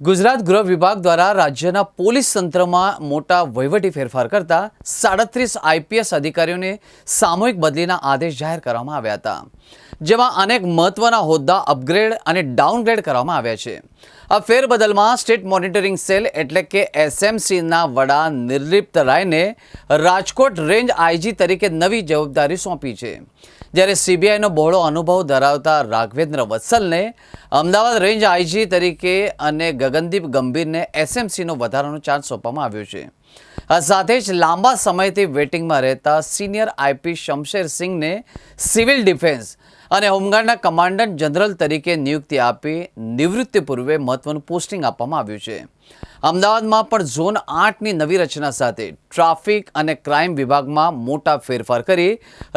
ગુજરાત ગૃહ વિભાગ દ્વારા રાજ્યના પોલીસ તંત્રમાં મોટા વહીવટી ફેરફાર કરતા 37 આઈપીએસ અધિકારીઓને સામૂહિક બદલીના આદેશ જાહેર કરવામાં આવ્યા હતા, જેમાં અનેક મહત્વના હોદ્દા અપગ્રેડ અને ડાઉનગ્રેડ કરવામાં આવ્યા છે. આ ફેરબદલમાં સ્ટેટ મોનિટરિંગ સેલ એટલે કે એસએમસીના વડા નિર્લિપ્ત રાયને રાજકોટ રેન્જ આઈજી તરીકે નવી જવાબદારી સોંપી છે, જ્યારે સીબીઆઈનો બહોળો અનુભવ ધરાવતા રાઘવેન્દ્ર વત્સલને અમદાવાદ રેન્જ આઈજી તરીકે અને ગગનદીપ ગંભીરને એસએમસીનો વધારાનો ચાર્જ સોંપવામાં આવ્યો છે. આ સાથે જ લાંબા સમયથી વેટિંગમાં રહેતા સિનિયર આઈપી શમશેર સિંઘને સિવિલ ડિફેન્સ અને હોમગાર્ડના કમાન્ડન્ટ જનરલ તરીકે નિયુક્તિ આપી નિવૃત્તિ પૂર્વે મહત્વનું પોસ્ટિંગ આપવામાં આવ્યું છે. અમદાવાદમાં પણ ઝોન 8ની નવી રચના સાથે ટ્રાફિક અને ક્રાઇમ વિભાગમાં મોટા ફેરફાર કરી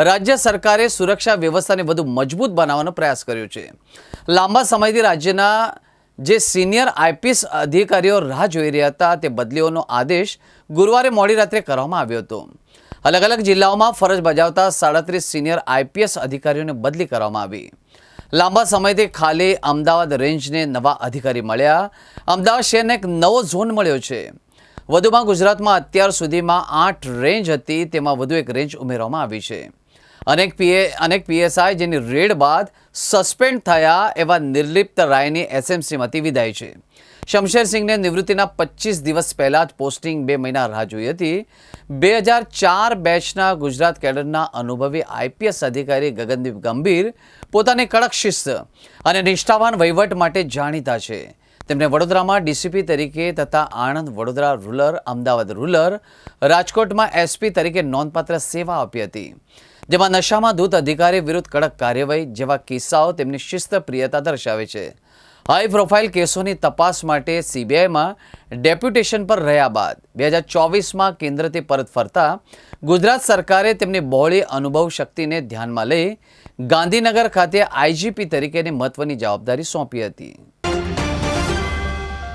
રાજ્ય સરકારે સુરક્ષા વ્યવસ્થાને વધુ મજબૂત બનાવવાનો પ્રયાસ કર્યો છે. લાંબા સમયથી રાજ્યના જે સિનિયર આઈપીએસ અધિકારીઓ રાહ જોઈ રહ્યા હતા તે બદલીઓનો આદેશ ગુરુવારે મોડી રાત્રે કરવામાં આવ્યો હતો. અલગ અલગ જિલ્લાઓમાં ફરજ બજાવતા 37 સિનિયર આઈપીએસ અધિકારીઓને બદલી કરવામાં આવી. લાંબા સમયથી ખાલી અમદાવાદ રેન્જને નવા અધિકારી મળ્યા. અમદાવાદ શહેરને એક નવો ઝોન મળ્યો છે. વધુમાં ગુજરાતમાં અત્યાર સુધીમાં 8 રેન્જ હતી, તેમાં વધુ એક રેન્જ ઉમેરવામાં આવી છે. અનેક પીએસઆઈ જેની રેડ બાદ સસ્પેન્ડ થયા એવા નિર્લિપ્ત રાયની એસએમસીમાંથી વિદાય છે. શમશેર સિંઘને નિવૃત્તિના 25 દિવસ પહેલાં જ પોસ્ટિંગ 2 મહિના રાહ જોઈ હતી. 2004 બેચના ગુજરાત કેડરના અનુભવી આઈપીએસ અધિકારી ગગનદીપ ગંભીર પોતાની કડક શિસ્ત અને નિષ્ઠાવાન વહીવટ માટે જાણીતા છે. તેમણે વડોદરામાં ડીસીપી તરીકે તથા આણંદ, વડોદરા રૂરલ, અમદાવાદ રૂરલ, રાજકોટમાં એસપી તરીકે નોંધપાત્ર સેવા આપી હતી, જેમાં નશામાં ધૂત અધિકારી વિરુદ્ધ કડક કાર્યવાહી જેવા કિસ્સાઓ તેમની શિસ્તપ્રિયતા દર્શાવે છે. હાઈ પ્રોફાઇલ કેસોની તપાસ માટે સીબીઆઈમાં ડેપ્યુટેશન પર રહ્યા બાદ 2024માં કેન્દ્રથી પરત ફરતા ગુજરાત સરકારે તેમની બહોળી અનુભવ શક્તિને ધ્યાનમાં લઈ ગાંધીનગર ખાતે આઈજીપી તરીકેની મહત્વની જવાબદારી સોંપી હતી.